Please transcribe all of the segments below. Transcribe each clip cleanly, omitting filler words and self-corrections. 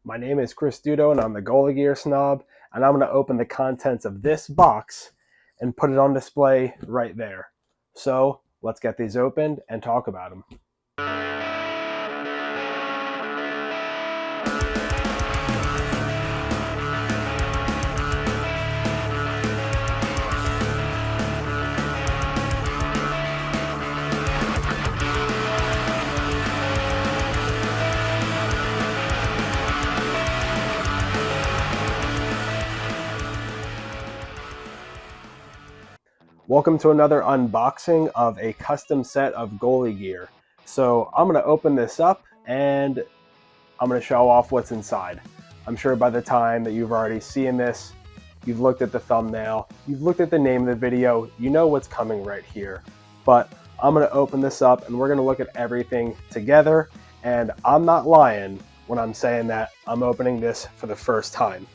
My name is Dudo and I'm the Goalie Gear Snob, and I'm going to open the contents of this box and put it on display right there. So let's get these opened and talk about them. Welcome to another unboxing of a custom set of goalie gear. So I'm going to open this up and I'm going to show off what's inside. I'm sure by the time that you've already seen this, you've looked at the thumbnail, you've looked at the name of the video, you know what's coming right here. But I'm going to open this up and we're going to look at everything together. And I'm not lying when I'm saying that I'm opening this for the first time.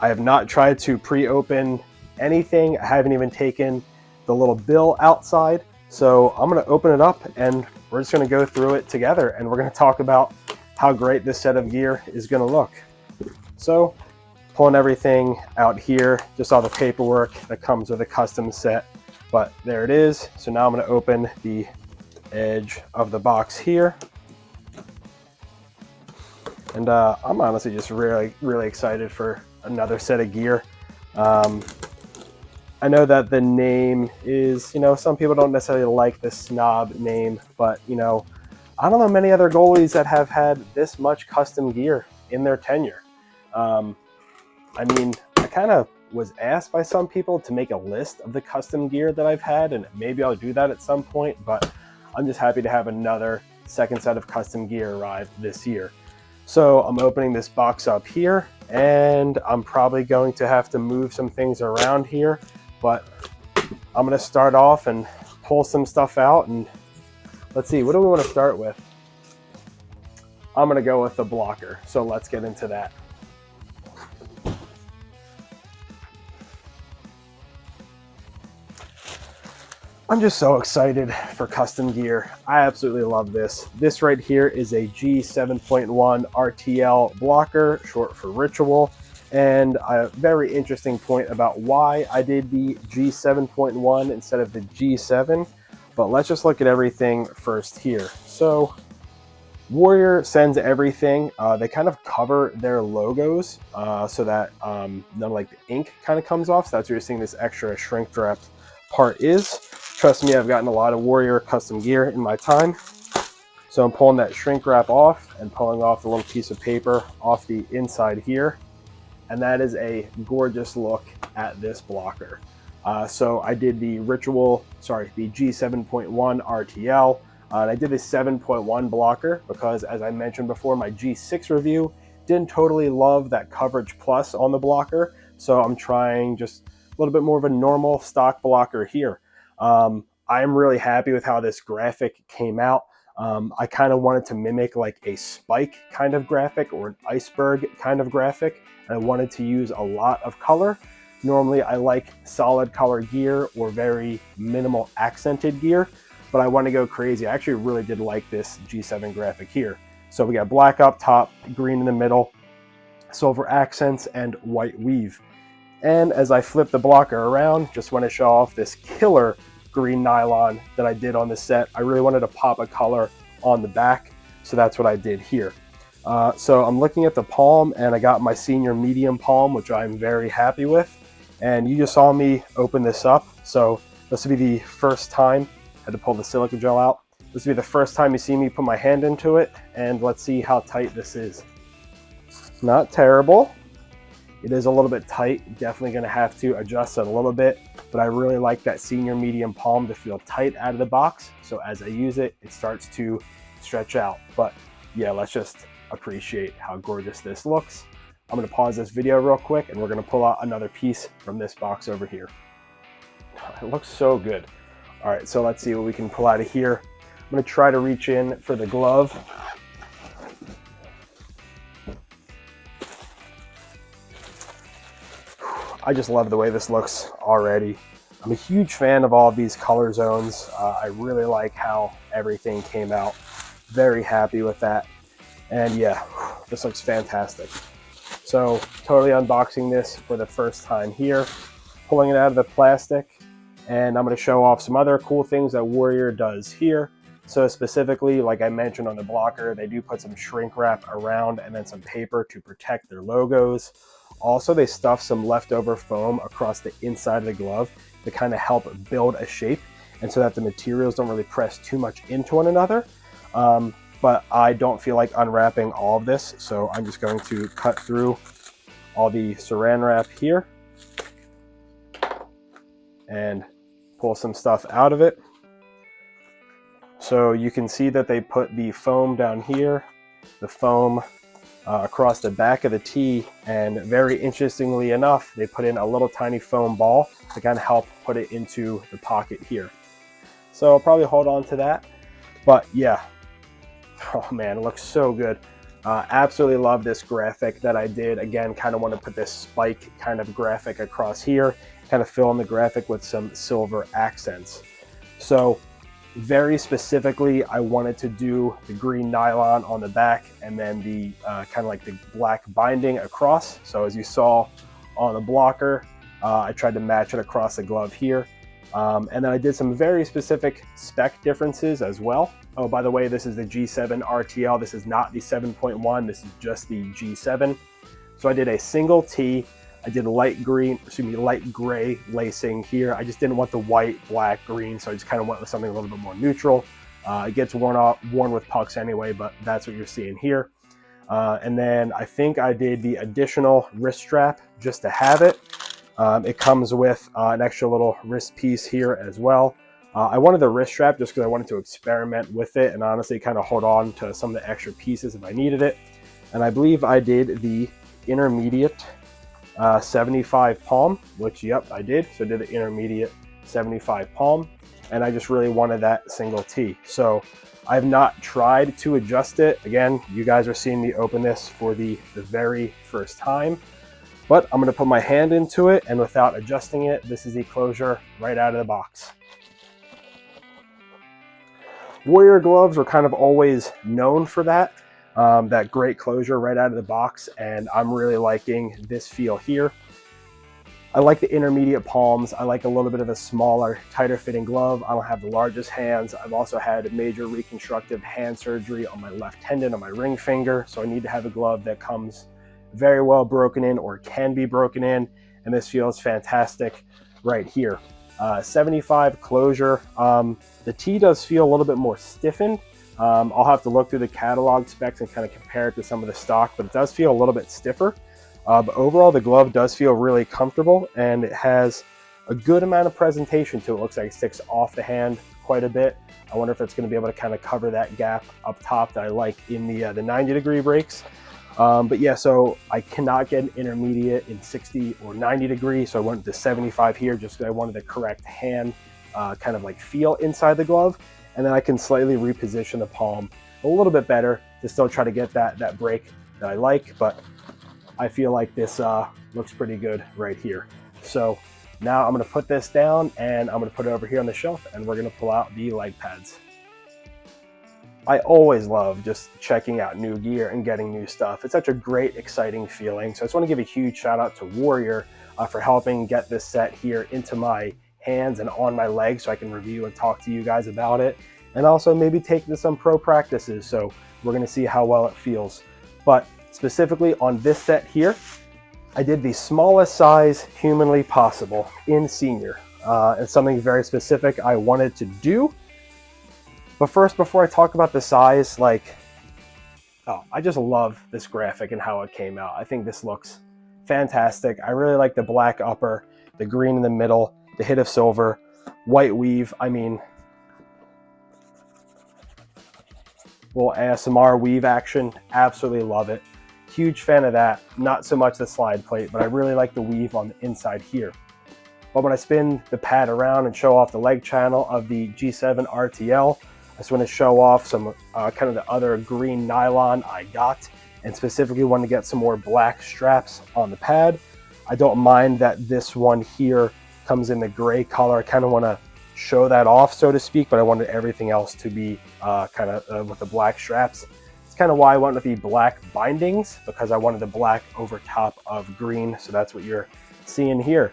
I have not tried to pre-open anything. I haven't even taken the little bill outside. So I'm going to open it up and we're just going to go through it together and we're going to talk about how great this set of gear is going to look. So pulling everything out here, just all the paperwork that comes with a custom set, but there it is. So now I'm going to open the edge of the box here. And I'm honestly just really excited for another set of gear. I know that the name is, some people don't necessarily like the Snob name, but, I don't know many other goalies that have had this much custom gear in their tenure. I kind of was asked by some people to make a list of the custom gear that I've had, and maybe I'll do that at some point, but I'm just happy to have another second set of custom gear arrive this year. So I'm opening this box up here, and I'm probably going to have to move some things around here. But I'm going to start off and pull some stuff out, and let's see, what do we want to start with? I'm going to go with the blocker, so let's get into that. I'm just so excited for custom gear. I absolutely love this. This right here is a G7.1 RTL blocker, short for Ritual. And a very interesting point about why I did the G7.1 instead of the G7. But let's just look at everything first here. So Warrior sends everything. They kind of cover their logos so that none of the ink kind of comes off. So that's where you're seeing this extra shrink wrapped part is. Trust me, I've gotten a lot of Warrior custom gear in my time. So I'm pulling that shrink wrap off and pulling off the little piece of paper off the inside here. And that is a gorgeous look at this blocker. So I did the the G7.1 RTL. And I did the 7.1 blocker because, as I mentioned before, my G6 review didn't totally love that coverage plus on the blocker. So I'm trying just a little bit more of a normal stock blocker here. I am really happy with how this graphic came out. I kind of wanted to mimic like a spike kind of graphic or an iceberg kind of graphic. And I wanted to use a lot of color. Normally I like solid color gear or very minimal accented gear, but I want to go crazy. I actually really did like this G7 graphic here. So we got black up top, green in the middle, silver accents, and white weave. And as I flip the blocker around, just want to show off this killer green nylon that I did on the set. I really wanted to pop a color on the back, so that's what I did here. So I'm looking at the palm, and I got my senior medium palm, which I'm very happy with. And you just saw me open this up. So this will be the first time, I had to pull the silica gel out. This will be the first time you see me put my hand into it, and let's see how tight this is. Not terrible. It is a little bit tight, definitely gonna have to adjust it a little bit, but I really like that senior medium palm to feel tight out of the box. So as I use it, it starts to stretch out. But yeah, let's just appreciate how gorgeous this looks. I'm gonna pause this video real quick and we're gonna pull out another piece from this box over here. It looks so good. All right, so let's see what we can pull out of here. I'm gonna try to reach in for the glove. I just love the way this looks already. I'm a huge fan of all of these color zones. I really like how everything came out. Very happy with that. And yeah, this looks fantastic. So totally unboxing this for the first time here, pulling it out of the plastic, and I'm going to show off some other cool things that Warrior does here. So specifically, like I mentioned on the blocker, they do put some shrink wrap around and then some paper to protect their logos. Also, they stuff some leftover foam across the inside of the glove to kind of help build a shape, and so that the materials don't really press too much into one another. But I don't feel like unwrapping all of this, so I'm just going to cut through all the saran wrap here and pull some stuff out of it. So you can see that they put the foam down here, the foam across the back of the tee, and very interestingly enough, they put in a little tiny foam ball to kind of help put it into the pocket here. So I'll probably hold on to that, but yeah, oh man, it looks so good. Absolutely love this graphic that I did. Again, kind of want to put this spike kind of graphic across here, kind of fill in the graphic with some silver accents. So very specifically, I wanted to do the green nylon on the back and then the kind of like the black binding across. So as you saw on the blocker, I tried to match it across the glove here. And then I did some very specific spec differences as well. Oh, by the way, this is the G7 RTL. This is not the 7.1. This is just the G7. So I did a single tee. I did light gray lacing here. I just didn't want the white, black, green, so I just kind of went with something a little bit more neutral. It gets worn with pucks anyway, but that's what you're seeing here. And then I think I did the additional wrist strap just to have it. It comes with an extra little wrist piece here as well. I wanted the wrist strap just because I wanted to experiment with it and honestly kind of hold on to some of the extra pieces if I needed it. And I believe I did the intermediate 75 palm, which yep, I did. So I did the intermediate 75 palm, and I just really wanted that single tee. So I've not tried to adjust it. Again, you guys are seeing me open this for the very first time, but I'm gonna put my hand into it, and without adjusting it, this is the closure right out of the box. Warrior gloves were kind of always known for that. That great closure right out of the box, and I'm really liking this feel here. I like the intermediate palms. I like a little bit of a smaller, tighter fitting glove. I don't have the largest hands. I've also had major reconstructive hand surgery on my left tendon on my ring finger, so I need to have a glove that comes very well broken in or can be broken in, and this feels fantastic right here. 75 closure. The tee does feel a little bit more stiffened. I'll have to look through the catalog specs and kind of compare it to some of the stock, but it does feel a little bit stiffer. But overall, the glove does feel really comfortable, and it has a good amount of presentation to it. It looks like it sticks off the hand quite a bit. I wonder if it's going to be able to kind of cover that gap up top that I like in the 90-degree breaks. But yeah, so I cannot get an intermediate in 60 or 90 degrees, so I went to 75 here just because I wanted the correct hand kind of like feel inside the glove. And then I can slightly reposition the palm a little bit better to still try to get that break that I like, but I feel like this looks pretty good right here. So now I'm gonna put this down and I'm gonna put it over here on the shelf, and we're gonna pull out the leg pads. I always love just checking out new gear and getting new stuff. It's such a great, exciting feeling. So I just want to give a huge shout out to Warrior for helping get this set here into my hands and on my legs so I can review and talk to you guys about it. And also maybe take it to some pro practices. So we're going to see how well it feels. But specifically on this set here, I did the smallest size humanly possible in senior. It's something very specific I wanted to do. But first, before I talk about the size, I just love this graphic and how it came out. I think this looks fantastic. I really like the black upper, the green in the middle, the hit of silver, white weave. I mean, little ASMR weave action. Absolutely love it. Huge fan of that. Not so much the slide plate, but I really like the weave on the inside here. But when I spin the pad around and show off the leg channel of the G7 RTL, I just want to show off some kind of the other green nylon I got, and specifically want to get some more black straps on the pad. I don't mind that this one here comes in the gray color. I kind of want to show that off, so to speak, but I wanted everything else to be kind of with the black straps. It's kind of why I went with the black bindings, because I wanted the black over top of green. So that's what you're seeing here.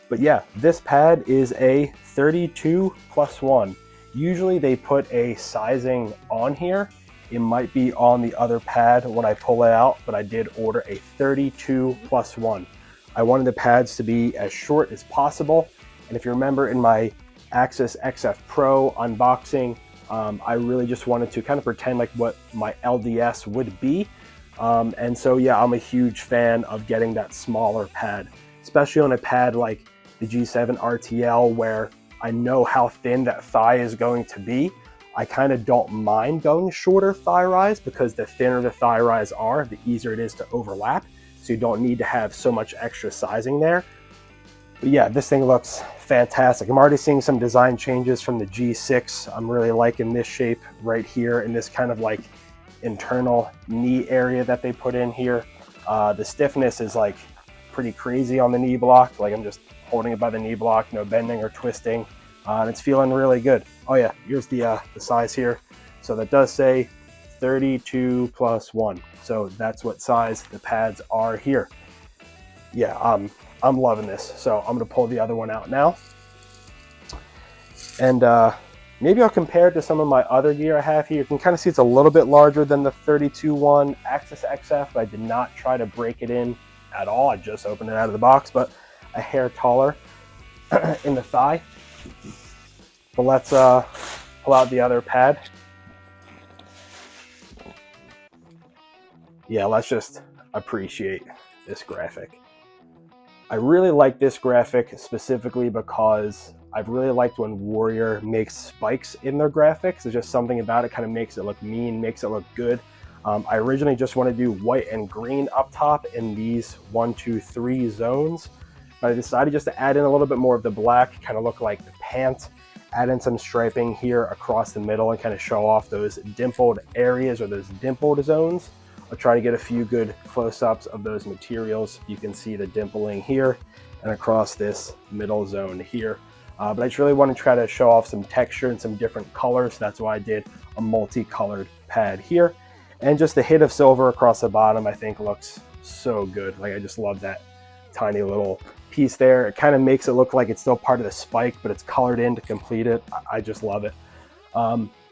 But yeah, this pad is a 32+1. Usually they put a sizing on here. It might be on the other pad when I pull it out, but I did order a 32+1. I wanted the pads to be as short as possible. And if you remember in my Axis XF Pro unboxing, I really just wanted to kind of pretend like what my LDS would be. And so yeah, I'm a huge fan of getting that smaller pad, especially on a pad like the G7 RTL, where I know how thin that thigh is going to be. I kind of don't mind going shorter thigh rise, because the thinner the thigh rise are, the easier it is to overlap. So you don't need to have so much extra sizing there. But yeah, this thing looks fantastic. I'm already seeing some design changes from the G6. I'm really liking this shape right here, and this kind of like internal knee area that they put in here. The stiffness is like pretty crazy on the knee block. Like I'm just holding it by the knee block, no bending or twisting, and it's feeling really good. Oh yeah, here's the size here. So that does say 32+1. So that's what size the pads are here. Yeah, I'm loving this. So I'm gonna pull the other one out now. And maybe I'll compare it to some of my other gear I have here. You can kind of see it's a little bit larger than the 32+1 Axis XF. I did not try to break it in at all. I just opened it out of the box, but a hair taller in the thigh. But let's pull out the other pad. Yeah, let's just appreciate this graphic. I really like this graphic specifically because I've really liked when Warrior makes spikes in their graphics. There's just something about it, kind of makes it look mean, makes it look good. I originally just want to do white and green up top in these 1, 2, 3 zones. But I decided just to add in a little bit more of the black, kind of look like the pants, add in some striping here across the middle and kind of show off those dimpled areas or those dimpled zones. I'll try to get a few good close-ups of those materials. You can see the dimpling here and across this middle zone here. But I just really want to try to show off some texture and some different colors. That's why I did a multicolored pad here. And just the hit of silver across the bottom, I think looks so good. Like I just love that tiny little piece there. It kind of makes it look like it's still part of the spike, but it's colored in to complete it. I just love it.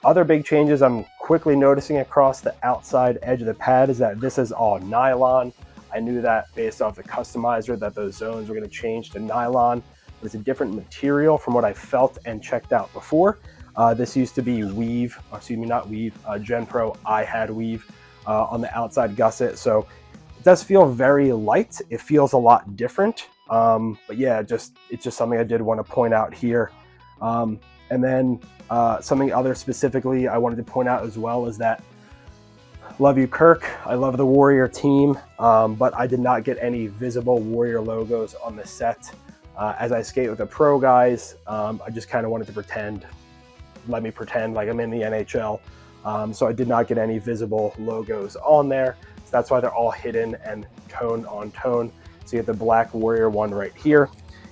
Other big changes I'm quickly noticing across the outside edge of the pad is that this is all nylon. I knew that based off the customizer that those zones were going to change to nylon, but it's a different material from what I felt and checked out before. This used to be weave, excuse me, not weave, Gen Pro. I had weave on the outside gusset, so it does feel very light. It feels a lot different, but yeah, it's just something I did want to point out here. And then something other specifically I wanted to point out as well is that love you, Kirk. I love the Warrior team, but I did not get any visible Warrior logos on the set. As I skate with the pro guys, I just kind of wanted to let me pretend like I'm in the NHL. So I did not get any visible logos on there. So that's why they're all hidden and tone on tone. So you have the black Warrior one right here.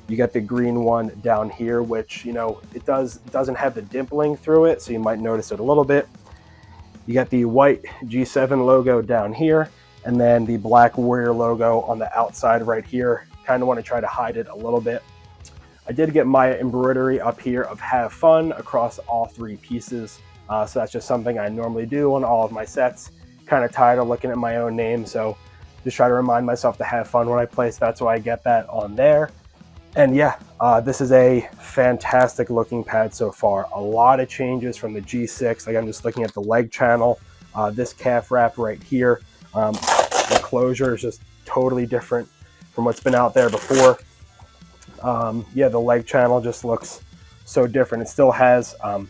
You got the green one down here, which, you know, it doesn't have the dimpling through it, so you might notice it a little bit. You got the white G7 logo down here, and then the black Warrior logo on the outside right here. Kind of want to try to hide it a little bit. I did get my embroidery up here of have fun across all 3 pieces. So that's just something I normally do on all of my sets. Kind of tired of looking at my own name, so just try to remind myself to have fun when I play, so that's why I get that on there. And yeah, this is a fantastic looking pad so far. A lot of changes from the G6. Like I'm just looking at the leg channel, this calf wrap right here. The closure is just totally different from what's been out there before. Yeah, the leg channel just looks so different. It still has, I'm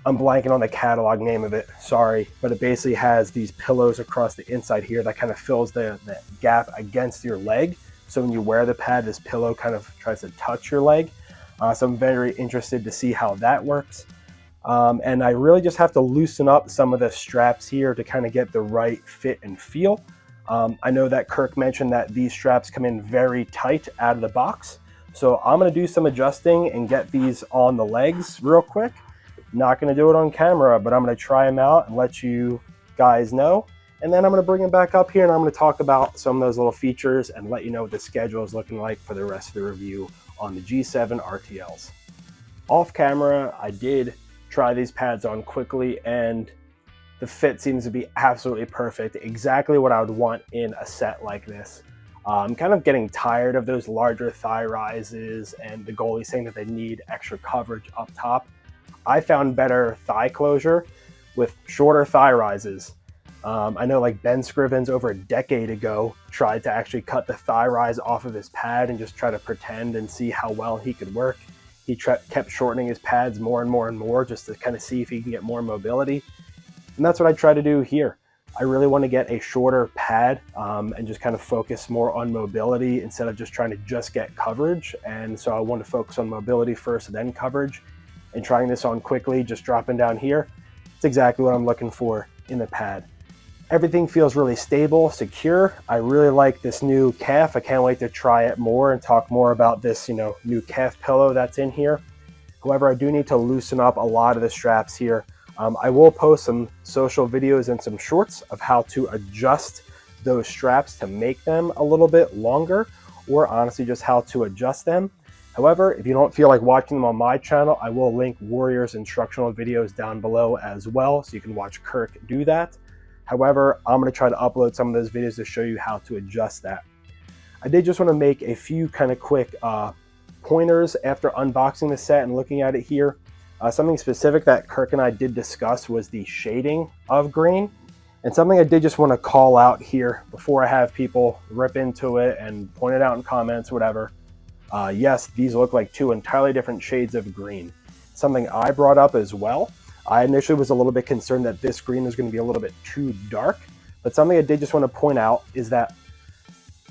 blanking on the catalog name of it, sorry, but it basically has these pillows across the inside here that kind of fills the gap against your leg. So when you wear the pad, this pillow kind of tries to touch your leg. So I'm very interested to see how that works. And I really just have to loosen up some of the straps here to kind of get the right fit and feel. I know that Kirk mentioned that these straps come in very tight out of the box. So I'm gonna do some adjusting and get these on the legs real quick. Not gonna do it on camera, but I'm gonna try them out and let you guys know. And then I'm going to bring them back up here and I'm going to talk about some of those little features and let you know what the schedule is looking like for the rest of the review on the G7 RTLs. Off camera, I did try these pads on quickly and the fit seems to be absolutely perfect, exactly what I would want in a set like this. I'm kind of getting tired of those larger thigh rises and the goalie saying that they need extra coverage up top. I found better thigh closure with shorter thigh rises. I know like Ben Scrivens over a decade ago tried to actually cut the thigh rise off of his pad and just try to pretend and see how well he could work. He kept shortening his pads more and more and more just to kind of see if he can get more mobility. And that's what I try to do here. I really want to get a shorter pad and just kind of focus more on mobility instead of just trying to just get coverage. And so I want to focus on mobility first, then coverage. And trying this on quickly, just dropping down here, it's exactly what I'm looking for in the pad. Everything feels really stable, secure. I really like this new calf. I can't wait to try it more and talk more about this, new calf pillow that's in here. However, I do need to loosen up a lot of the straps here. I will post some social videos and some shorts of how to adjust those straps to make them a little bit longer, or honestly just how to adjust them. However, if you don't feel like watching them on my channel, I will link Warrior's instructional videos down below as well, so you can watch Kirk do that. However, I'm going to try to upload some of those videos to show you how to adjust that. I did just want to make a few kind of quick pointers after unboxing the set and looking at it here. Something specific that Kirk and I did discuss was the shading of green. And something I did just want to call out here before I have people rip into it and point it out in comments, whatever. Yes, these look like two entirely different shades of green. Something I brought up as well. I initially was a little bit concerned that this green was going to be a little bit too dark. But something I did just want to point out is that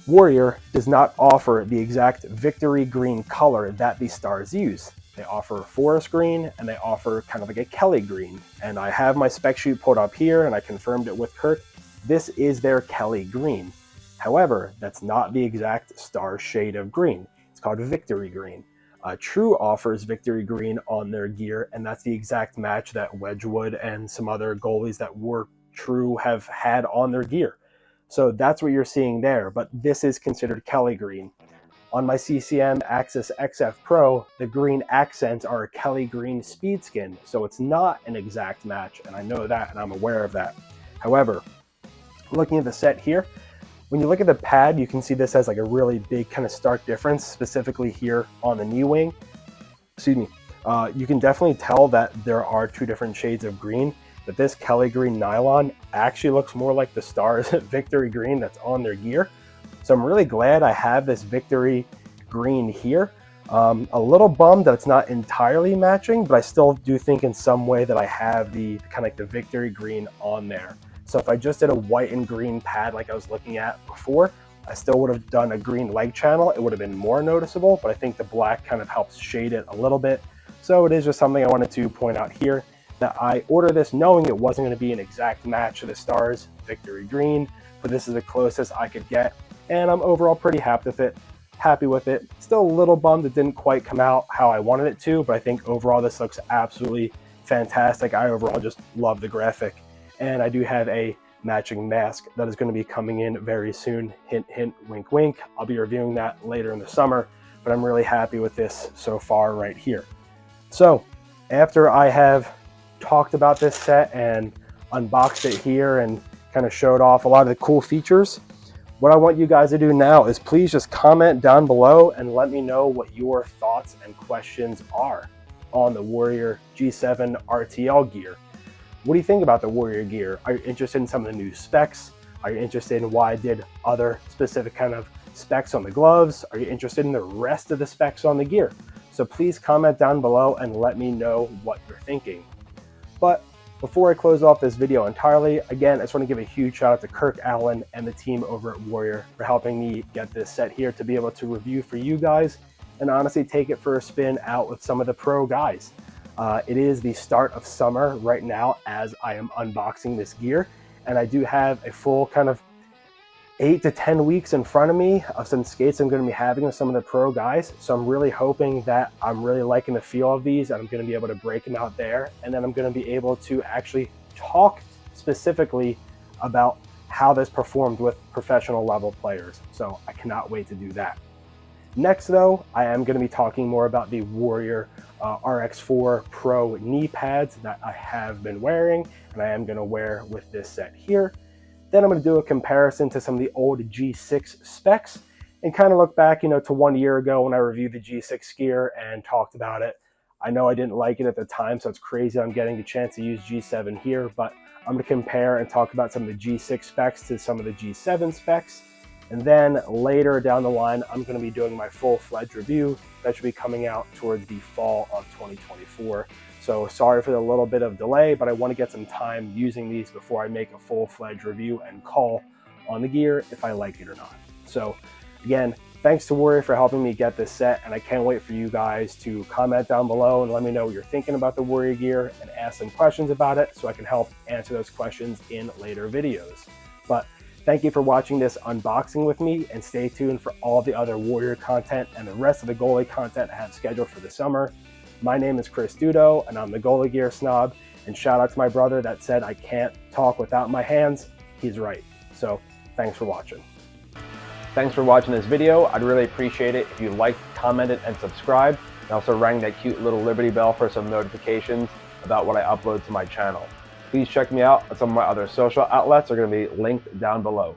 Warrior does not offer the exact victory green color that the stars use. They offer forest green and they offer kind of like a Kelly green. And I have my spec sheet pulled up here and I confirmed it with Kirk. This is their Kelly green. However, that's not the exact star shade of green. It's called victory green. True offers victory green on their gear, and that's the exact match that Wedgwood and some other goalies that were True have had on their gear. So that's what you're seeing there, but this is considered Kelly green. On my CCM Axis XF Pro, the green accents are a Kelly green speed skin, so it's not an exact match, and I know that and I'm aware of that. However, looking at the set here, when you look at the pad, you can see this has like a really big kind of stark difference, specifically here on the knee wing. Excuse me. You can definitely tell that there are two different shades of green, but this Kelly green nylon actually looks more like the Stars Victory green that's on their gear. So I'm really glad I have this Victory green here. A little bummed that it's not entirely matching, but I still do think in some way that I have the kind of like the Victory green on there. So if I just did a white and green pad like I was looking at before, I still would have done a green leg channel. It would have been more noticeable, but I think the black kind of helps shade it a little bit. So it is just something I wanted to point out here, that I ordered this knowing it wasn't going to be an exact match of the Stars Victory green, but this is the closest I could get. And I'm overall pretty happy with it. Still a little bummed it didn't quite come out how I wanted it to, but I think overall this looks absolutely fantastic. I overall just love the graphic. And I do have a matching mask that is going to be coming in very soon. Hint, hint, wink, wink. I'll be reviewing that later in the summer, but I'm really happy with this so far right here. So after I have talked about this set and unboxed it here and kind of showed off a lot of the cool features, what I want you guys to do now is please just comment down below and let me know what your thoughts and questions are on the Warrior G7 RTL gear. What do you think about the Warrior gear? Are you interested in some of the new specs? Are you interested in why I did other specific kind of specs on the gloves? Are you interested in the rest of the specs on the gear? So please comment down below and let me know what you're thinking. But before I close off this video entirely, again, I just want to give a huge shout out to Kirk Allen and the team over at Warrior for helping me get this set here to be able to review for you guys and honestly take it for a spin out with some of the pro guys. It is the start of summer right now as I am unboxing this gear, and I do have a full kind of 8 to 10 weeks in front of me of some skates I'm going to be having with some of the pro guys. So I'm really hoping that I'm really liking the feel of these and I'm going to be able to break them out there, and then I'm going to be able to actually talk specifically about how this performed with professional level players. So I cannot wait to do that. Next though, I am going to be talking more about the Warrior RX4 Pro knee pads that I have been wearing and I am going to wear with this set here. Then I'm going to do a comparison to some of the old G6 specs and kind of look back, to 1 year ago when I reviewed the G6 gear and talked about it. I know I didn't like it at the time, so it's crazy I'm getting a chance to use G7 here, but I'm going to compare and talk about some of the G6 specs to some of the G7 specs. And then later down the line, I'm going to be doing my full-fledged review that should be coming out towards the fall of 2024. So sorry for the little bit of delay, but I want to get some time using these before I make a full-fledged review and call on the gear if I like it or not. So again, thanks to Warrior for helping me get this set, and I can't wait for you guys to comment down below and let me know what you're thinking about the Warrior gear and ask some questions about it so I can help answer those questions in later videos. But thank you for watching this unboxing with me, and stay tuned for all the other Warrior content and the rest of the goalie content I have scheduled for the summer. My name is Dudo, and I'm the Goalie Gear Snob, and shout out to my brother that said I can't talk without my hands. He's right. So thanks for watching. Thanks for watching this video. I'd really appreciate it if you liked, commented, and subscribed, and also rang that cute little Liberty bell for some notifications about what I upload to my channel. Please check me out on some of my other social outlets. Are going to be linked down below.